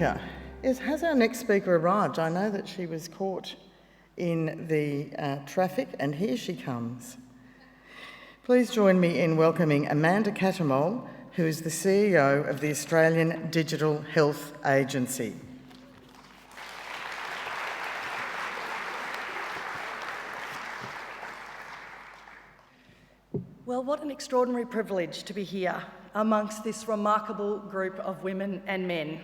speaker. Has our next speaker arrived? I know that she was caught in the traffic, and here she comes. Please join me in welcoming Amanda Cattermole, who is the CEO of the Australian Digital Health Agency. Well, what an extraordinary privilege to be here amongst this remarkable group of women and men.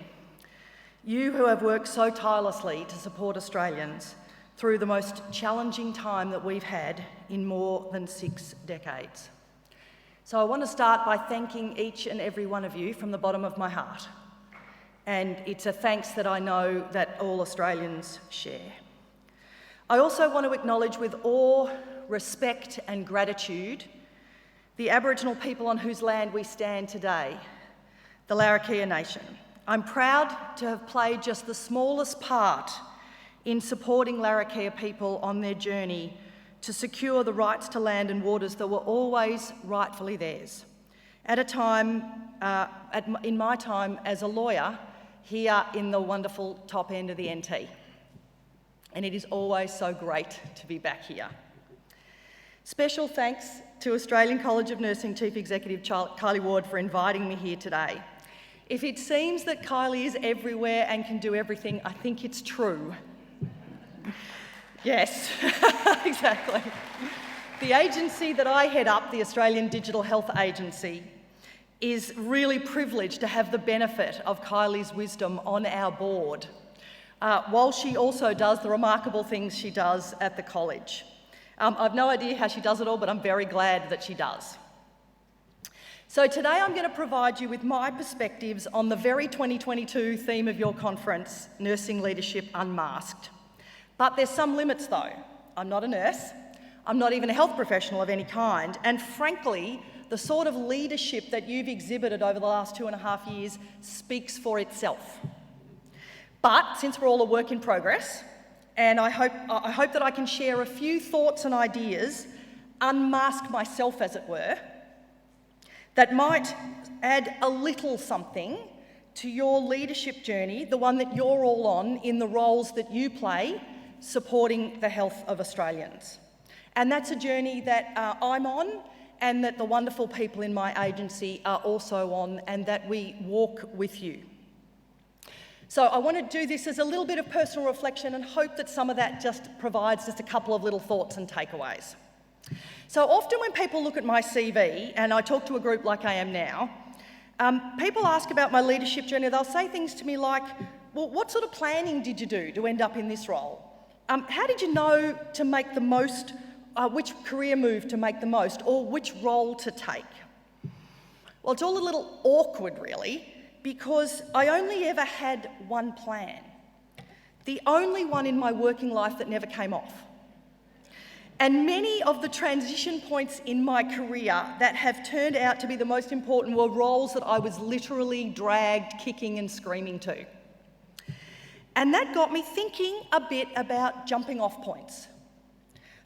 You who have worked so tirelessly to support Australians through the most challenging time that we've had in more than 6 decades. So I want to start by thanking each and every one of you from the bottom of my heart. And it's a thanks that I know that all Australians share. I also want to acknowledge with awe, respect and gratitude the Aboriginal people on whose land we stand today, the Larrakia Nation. I'm proud to have played just the smallest part in supporting Larrakia people on their journey to secure the rights to land and waters that were always rightfully theirs. At a time, in my time as a lawyer, here in the wonderful top end of the NT. And it is always so great to be back here. Special thanks to Australian College of Nursing Chief Executive Kylie Ward for inviting me here today. If it seems that Kylie is everywhere and can do everything, I think it's true. Yes, exactly. The agency that I head up, the Australian Digital Health Agency, is really privileged to have the benefit of Kylie's wisdom on our board, while she also does the remarkable things she does at the college. I've no idea how she does it all, but I'm very glad that she does. So today I'm going to provide you with my perspectives on the very 2022 theme of your conference, Nursing Leadership Unmasked. But there's some limits though. I'm not a nurse, I'm not even a health professional of any kind, and frankly, the sort of leadership that you've exhibited over the last 2.5 years speaks for itself. But since we're all a work in progress, and I hope that I can share a few thoughts and ideas, unmask myself as it were, that might add a little something to your leadership journey, the one that you're all on in the roles that you play supporting the health of Australians. And that's a journey that I'm on and that the wonderful people in my agency are also on, and that we walk with you. So I want to do this as a little bit of personal reflection and hope that some of that just provides just a couple of little thoughts and takeaways. So often when people look at my CV, and I talk to a group like I am now, people ask about my leadership journey. They'll say things to me like, well, what sort of planning did you do to end up in this role? How did you know to make the most, which career move to make the most, or which role to take? Well, it's all a little awkward really, because I only ever had one plan. The only one in my working life that never came off. And many of the transition points in my career that have turned out to be the most important were roles that I was literally dragged kicking and screaming to. And that got me thinking a bit about jumping off points.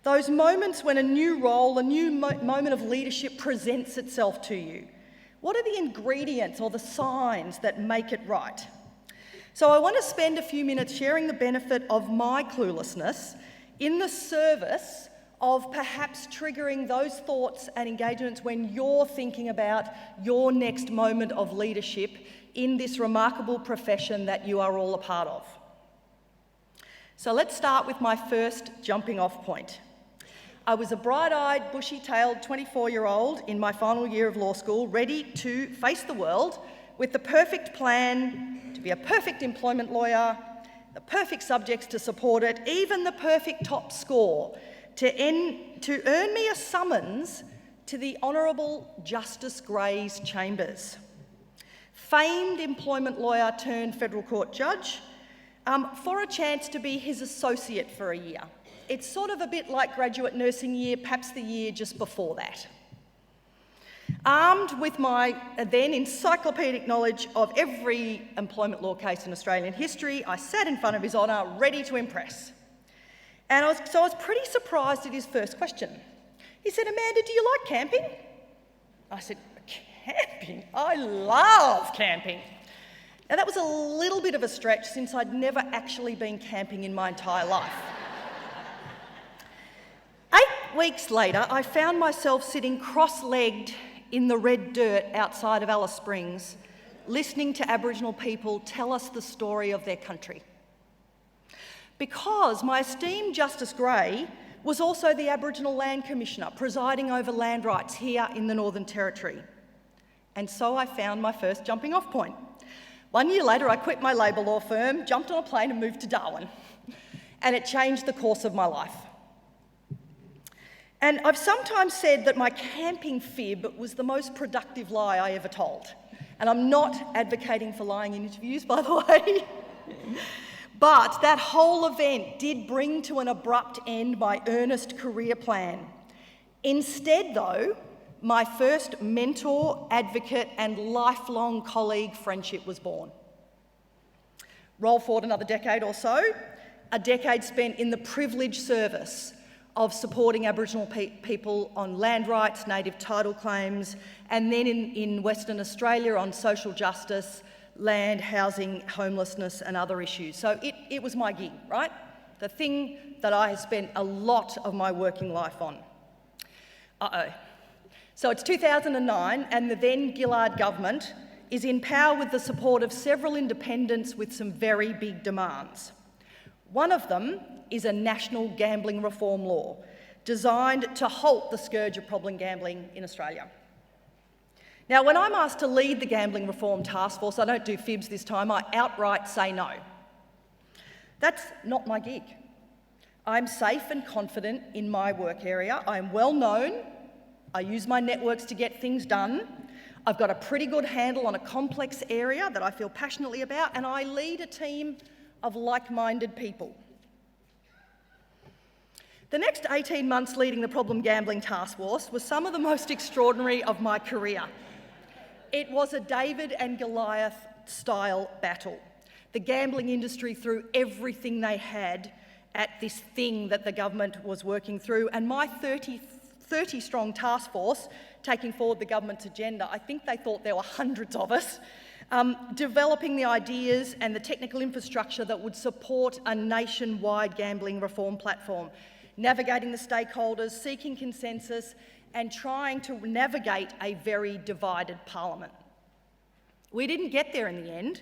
Those moments when a new role, a new moment of leadership presents itself to you. What are the ingredients or the signs that make it right? So I want to spend a few minutes sharing the benefit of my cluelessness in the service of perhaps triggering those thoughts and engagements when you're thinking about your next moment of leadership in this remarkable profession that you are all a part of. So let's start with my first jumping off point. I was a bright-eyed, bushy-tailed 24-year-old in my final year of law school, ready to face the world with the perfect plan to be a perfect employment lawyer, the perfect subjects to support it, even the perfect top score to earn me a summons to the Honourable Justice Gray's chambers. Famed employment lawyer turned federal court judge, for a chance to be his associate for a year. It's sort of a bit like graduate nursing year, perhaps the year just before that. Armed with my then encyclopedic knowledge of every employment law case in Australian history, I sat in front of His Honour, ready to impress. And I was pretty surprised at his first question. He said, "Amanda, do you like camping?" I said, "Camping? I love camping." Now that was a little bit of a stretch since I'd never actually been camping in my entire life. 8 weeks later, I found myself sitting cross-legged in the red dirt outside of Alice Springs, listening to Aboriginal people tell us the story of their country. Because my esteemed Justice Gray was also the Aboriginal Land Commissioner, presiding over land rights here in the Northern Territory. And so I found my first jumping off point. 1 year later, I quit my labour law firm, jumped on a plane and moved to Darwin. And it changed the course of my life. And I've sometimes said that my camping fib was the most productive lie I ever told. And I'm not advocating for lying in interviews, by the way. But that whole event did bring to an abrupt end my earnest career plan. Instead, though, my first mentor, advocate, and lifelong colleague friendship was born. Roll forward another decade or so, a decade spent in the privileged service of supporting Aboriginal people on land rights, native title claims, and then in Western Australia on social justice, land, housing, homelessness and other issues. So it was my gig, right? The thing that I have spent a lot of my working life on. So it's 2009 and the then Gillard government is in power with the support of several independents with some very big demands. One of them is a national gambling reform law designed to halt the scourge of problem gambling in Australia. Now, when I'm asked to lead the Gambling Reform Task Force, I don't do fibs this time, I outright say no. That's not my gig. I'm safe and confident in my work area. I'm well known. I use my networks to get things done. I've got a pretty good handle on a complex area that I feel passionately about, and I lead a team of like-minded people. The next 18 months leading the Problem Gambling Task Force was some of the most extraordinary of my career. It was a David and Goliath style battle. The gambling industry threw everything they had at this thing that the government was working through, and my 30-strong task force taking forward the government's agenda, I think they thought there were hundreds of us, developing the ideas and the technical infrastructure that would support a nationwide gambling reform platform, navigating the stakeholders, seeking consensus, and trying to navigate a very divided parliament. We didn't get there in the end.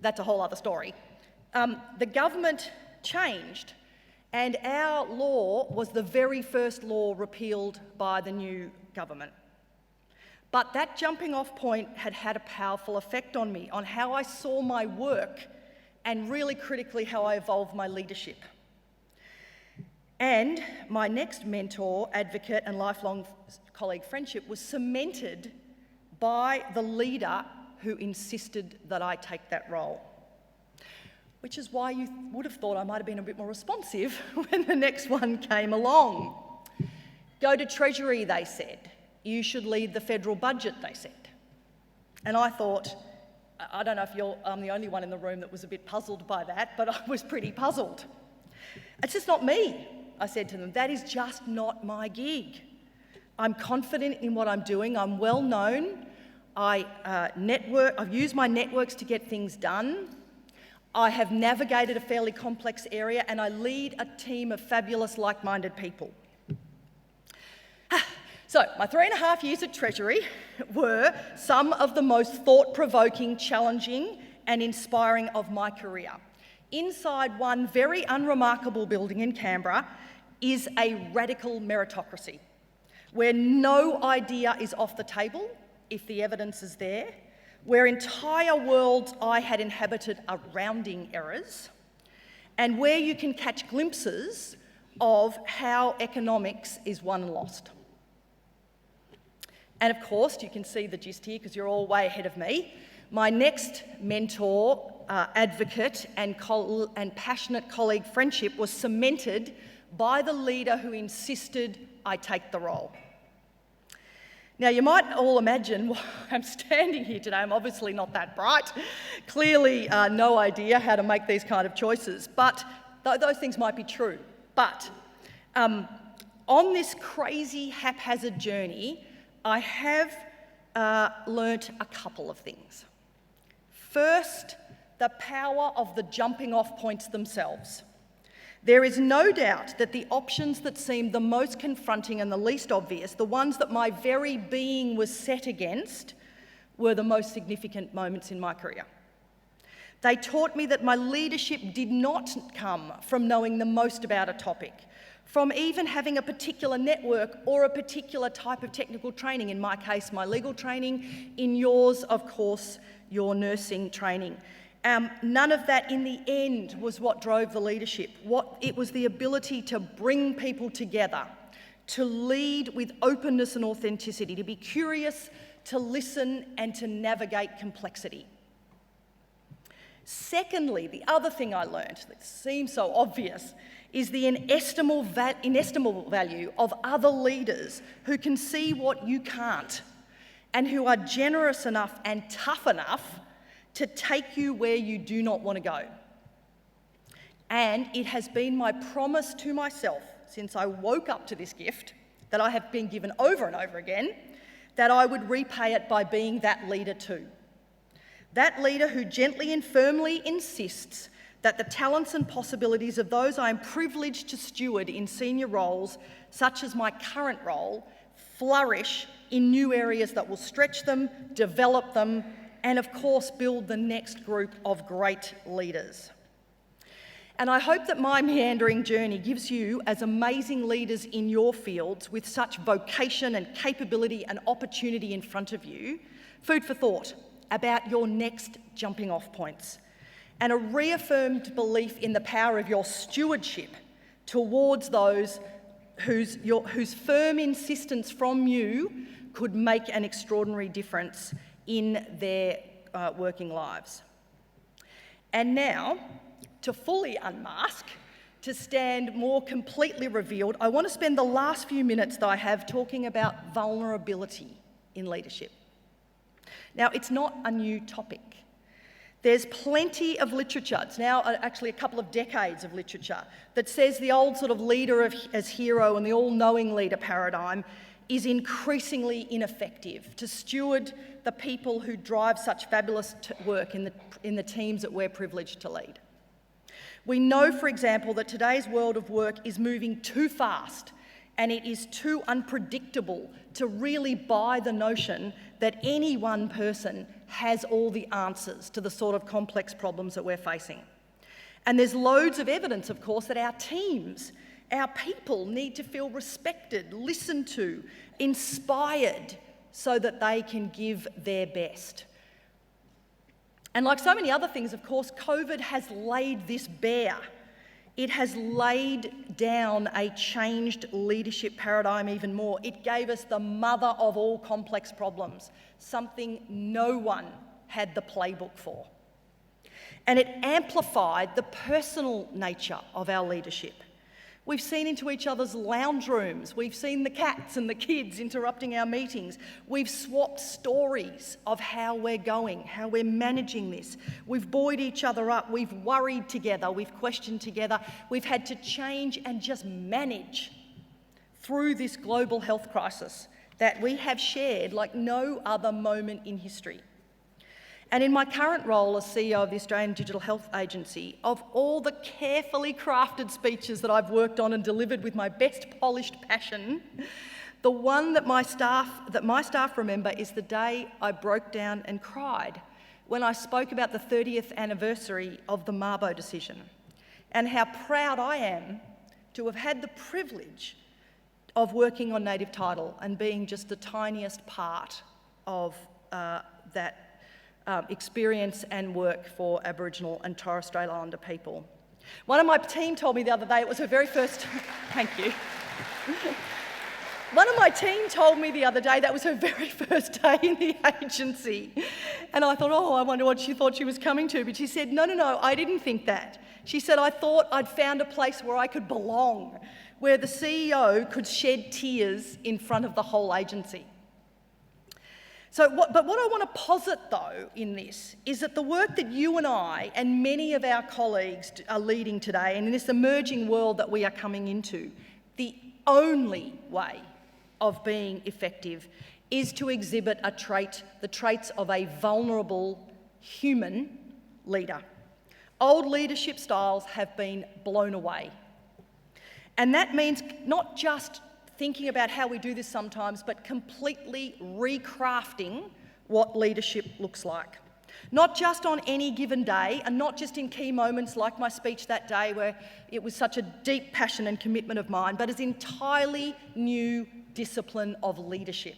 That's a whole other story. The government changed, and our law was the very first law repealed by the new government. But that jumping off point had had a powerful effect on me, on how I saw my work, and really critically how I evolved my leadership. And my next mentor, advocate and lifelong colleague friendship was cemented by the leader who insisted that I take that role. Which is why you would have thought I might have been a bit more responsive when the next one came along. Go to Treasury, they said. You should lead the federal budget, they said. And I thought, I don't know if I'm the only one in the room that was a bit puzzled by that, but I was pretty puzzled. It's just not me, I said to them. That is just not my gig. I'm confident in what I'm doing. I'm well known. I've used my networks to get things done. I have navigated a fairly complex area, and I lead a team of fabulous like-minded people. So, my 3.5 years at Treasury were some of the most thought-provoking, challenging and inspiring of my career. Inside one very unremarkable building in Canberra is a radical meritocracy, where no idea is off the table if the evidence is there, where entire worlds I had inhabited are rounding errors, and where you can catch glimpses of how economics is won and lost. And of course, you can see the gist here because you're all way ahead of me. My next mentor, advocate and passionate colleague friendship was cemented by the leader who insisted I take the role. Now, you might all imagine why I'm standing here today. I'm obviously not that bright. Clearly, no idea how to make these kind of choices. But those things might be true. But on this crazy, haphazard journey, I have learnt a couple of things. First, the power of the jumping off points themselves. There is no doubt that the options that seemed the most confronting and the least obvious, the ones that my very being was set against, were the most significant moments in my career. They taught me that my leadership did not come from knowing the most about a topic, from even having a particular network or a particular type of technical training. In my case, my legal training. In yours, of course, your nursing training. None of that in the end was what drove the leadership. It was the ability to bring people together, to lead with openness and authenticity, to be curious, to listen, and to navigate complexity. Secondly, the other thing I learned that seems so obvious is the inestimable value of other leaders who can see what you can't and who are generous enough and tough enough to take you where you do not want to go. And it has been my promise to myself since I woke up to this gift that I have been given over and over again, that I would repay it by being that leader too. That leader who gently and firmly insists that the talents and possibilities of those I am privileged to steward in senior roles, such as my current role, flourish in new areas that will stretch them, develop them, and of course build the next group of great leaders. And I hope that my meandering journey gives you, as amazing leaders in your fields with such vocation and capability and opportunity in front of you, food for thought about your next jumping off points, and a reaffirmed belief in the power of your stewardship towards those whose firm insistence from you could make an extraordinary difference in their working lives. And now, to fully unmask, to stand more completely revealed, I want to spend the last few minutes that I have talking about vulnerability in leadership. Now, it's not a new topic. There's plenty of literature, it's now actually a couple of decades of literature, that says the old sort of leader as hero and the all-knowing leader paradigm is increasingly ineffective to steward the people who drive such fabulous work in the teams that we're privileged to lead. We know, for example, that today's world of work is moving too fast and it is too unpredictable to really buy the notion that any one person has all the answers to the sort of complex problems that we're facing. And there's loads of evidence, of course, that our teams, our people need to feel respected, listened to, inspired, so that they can give their best. And like so many other things, of course, COVID has laid this bare. It has laid down a changed leadership paradigm even more. It gave us the mother of all complex problems, something no one had the playbook for. And it amplified the personal nature of our leadership. We've seen into each other's lounge rooms. We've seen the cats and the kids interrupting our meetings. We've swapped stories of how we're going, how we're managing this. We've buoyed each other up. We've worried together. We've questioned together. We've had to change and just manage through this global health crisis that we have shared like no other moment in history. And in my current role as CEO of the Australian Digital Health Agency, of all the carefully crafted speeches that I've worked on and delivered with my best polished passion, the one that my staff remember is the day I broke down and cried when I spoke about the 30th anniversary of the Mabo decision, and how proud I am to have had the privilege of working on native title and being just the tiniest part of that experience and work for Aboriginal and Torres Strait Islander people. One of my team told me the other day, it was her very first, thank you. One of my team told me the other day that was her very first day in the agency. And I thought, oh, I wonder what she thought she was coming to. But she said, no, I didn't think that. She said, I thought I'd found a place where I could belong, where the CEO could shed tears in front of the whole agency. But what I want to posit, though, in this is that the work that you and I and many of our colleagues are leading today, and in this emerging world that we are coming into, the only way of being effective is to exhibit the traits of a vulnerable human leader. Old leadership styles have been blown away. And that means not just thinking about how we do this sometimes, but completely recrafting what leadership looks like. Not just on any given day, and not just in key moments like my speech that day where it was such a deep passion and commitment of mine, but as an entirely new discipline of leadership.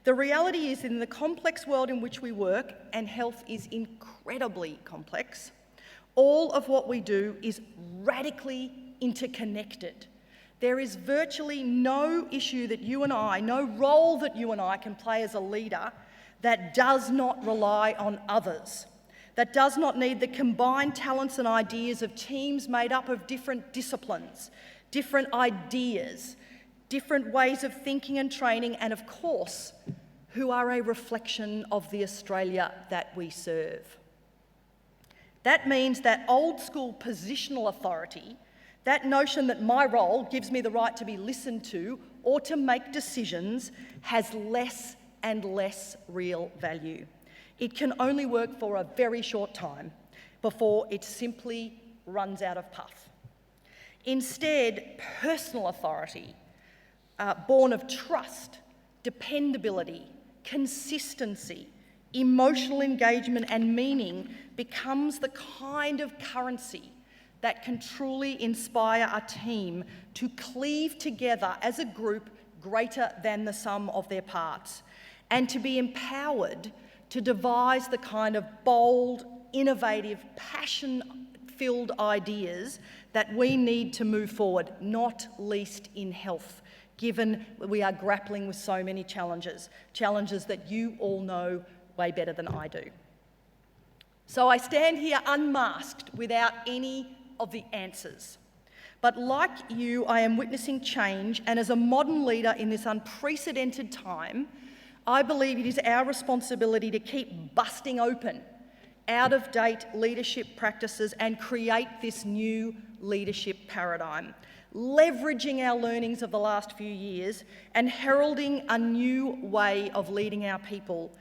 The reality is, in the complex world in which we work, and health is incredibly complex, all of what we do is radically interconnected. There is virtually no issue that you and I, no role that you and I can play as a leader that does not rely on others, that does not need the combined talents and ideas of teams made up of different disciplines, different ideas, different ways of thinking and training, and of course, who are a reflection of the Australia that we serve. That means that old school positional authority, that notion that my role gives me the right to be listened to or to make decisions, has less and less real value. It can only work for a very short time before it simply runs out of puff. Instead, personal authority, born of trust, dependability, consistency, emotional engagement and meaning, becomes the kind of currency that can truly inspire a team to cleave together as a group greater than the sum of their parts, and to be empowered to devise the kind of bold, innovative, passion-filled ideas that we need to move forward, not least in health, given we are grappling with so many challenges that you all know way better than I do. So I stand here unmasked without any of the answers. But like you, I am witnessing change, and as a modern leader in this unprecedented time, I believe it is our responsibility to keep busting open out-of-date leadership practices and create this new leadership paradigm, leveraging our learnings of the last few years and heralding a new way of leading our people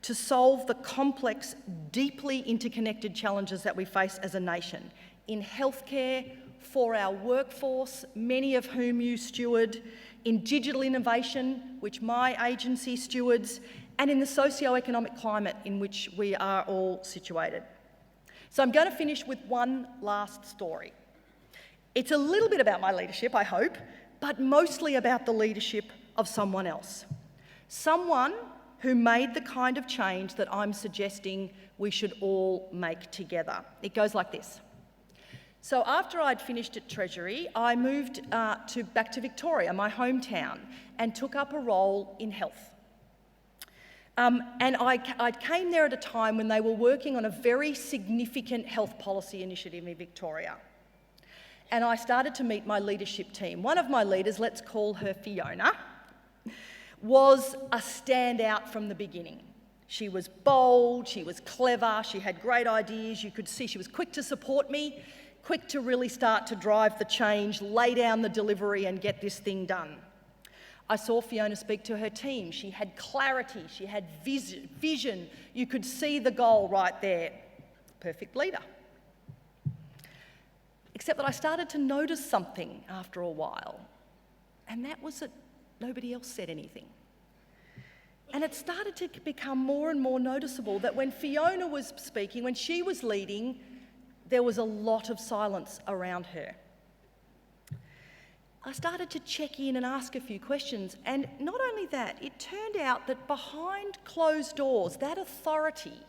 to solve the complex, deeply interconnected challenges that we face as a nation in healthcare, for our workforce, many of whom you steward, in digital innovation, which my agency stewards, and in the socio-economic climate in which we are all situated. So I'm going to finish with one last story. It's a little bit about my leadership, I hope, but mostly about the leadership of someone else. Someone who made the kind of change that I'm suggesting we should all make together. It goes like this. So after I'd finished at Treasury, I moved back to Victoria, my hometown, and took up a role in health. And I came there at a time when they were working on a very significant health policy initiative in Victoria. And I started to meet my leadership team. One of my leaders, let's call her Fiona, was a standout from the beginning. She was bold, she was clever, she had great ideas. You could see she was quick to support me, quick to really start to drive the change, lay down the delivery and get this thing done. I saw Fiona speak to her team. She had clarity, she had vision. You could see the goal right there. Perfect leader. Except that I started to notice something after a while, and that was that nobody else said anything. And it started to become more and more noticeable that when Fiona was speaking, when she was leading, there was a lot of silence around her. I started to check in and ask a few questions, and not only that, it turned out that behind closed doors, that authority,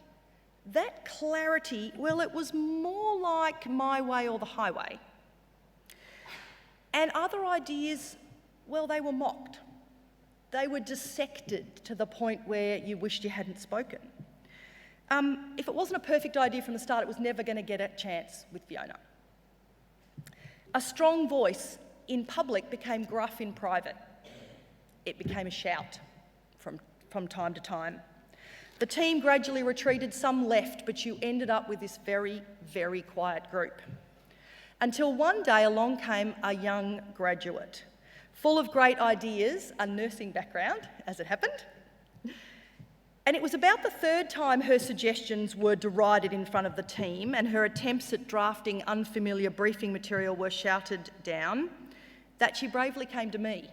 that clarity, well, it was more like my way or the highway. And other ideas, well, they were mocked. They were dissected to the point where you wished you hadn't spoken. If it wasn't a perfect idea from the start, it was never going to get a chance with Fiona. A strong voice in public became gruff in private. It became a shout from time to time. The team gradually retreated, some left, but you ended up with this very, very quiet group. Until one day along came a young graduate, full of great ideas, a nursing background, as it happened. And it was about the third time her suggestions were derided in front of the team and her attempts at drafting unfamiliar briefing material were shouted down that she bravely came to me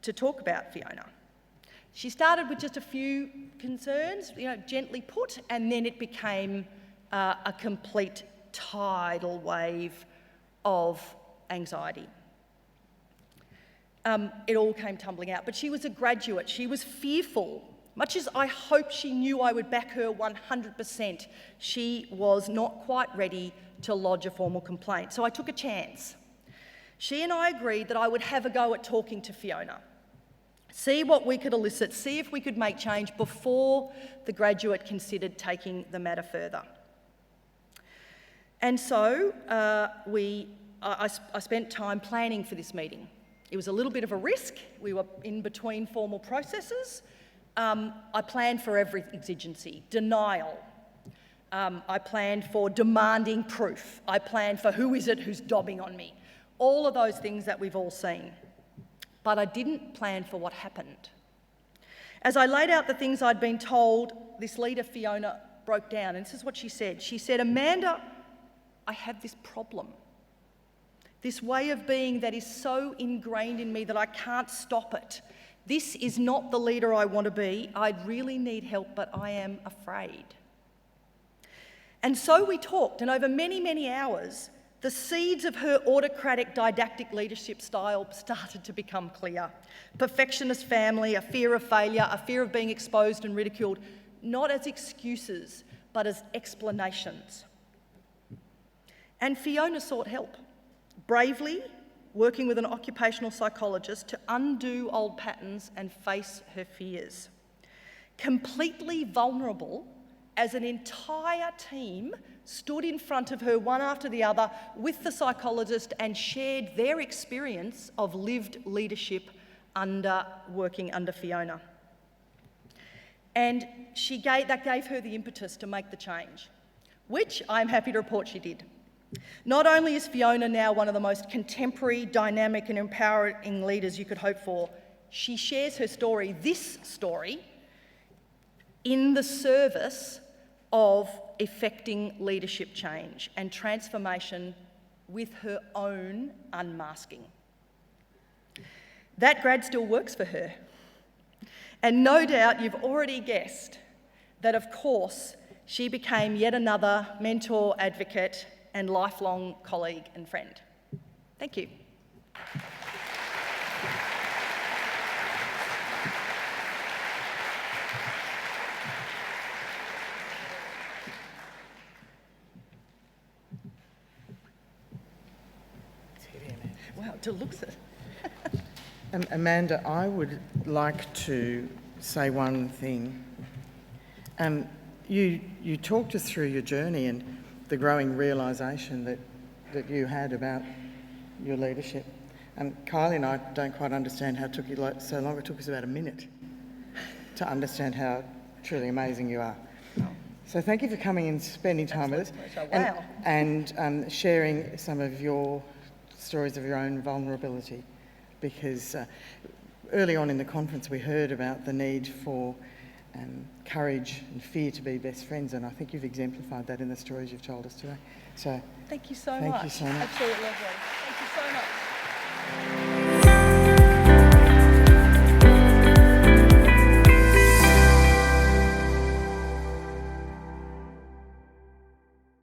to talk about Fiona. She started with just a few concerns, gently put, and then it became a complete tidal wave of anxiety. It all came tumbling out, but she was a graduate. She was fearful. Much as I hope she knew I would back her 100%, she was not quite ready to lodge a formal complaint. So I took a chance. She and I agreed that I would have a go at talking to Fiona, see what we could elicit, see if we could make change before the graduate considered taking the matter further. And so I spent time planning for this meeting. It was a little bit of a risk. We were in between formal processes. I planned for every exigency: denial. I planned for demanding proof. I planned for who is it who's dobbing on me. All of those things that we've all seen. But I didn't plan for what happened. As I laid out the things I'd been told, this leader, Fiona, broke down. And this is what she said. She said, "Amanda, I have this problem. This way of being that is so ingrained in me that I can't stop it. This is not the leader I want to be. I really need help, but I am afraid." And so we talked, and over many, many hours, the seeds of her autocratic, didactic leadership style started to become clear. Perfectionist family, a fear of failure, a fear of being exposed and ridiculed, not as excuses, but as explanations. And Fiona sought help, bravely working with an occupational psychologist to undo old patterns and face her fears. Completely vulnerable, as an entire team stood in front of her one after the other with the psychologist and shared their experience of lived leadership working under Fiona. And that gave her the impetus to make the change, which I'm happy to report she did. Not only is Fiona now one of the most contemporary, dynamic and empowering leaders you could hope for, she shares her story, this story, in the service of effecting leadership change and transformation with her own unmasking. That grad still works for her. And no doubt you've already guessed that, of course, she became yet another mentor, advocate, and lifelong colleague and friend. Thank you. Wow, it looks it. Amanda, I would like to say one thing. You talked us through your journey and the growing realisation that you had about your leadership. Kylie and I don't quite understand how it took you so long. It took us about a minute to understand how truly amazing you are. Oh. So thank you for coming and spending time with us. Wow. And sharing some of your stories of your own vulnerability, because early on in the conference we heard about the need for courage and fear to be best friends, and I think you've exemplified that in the stories you've told us today. So thank you so much. Thank you so much. Absolutely lovely.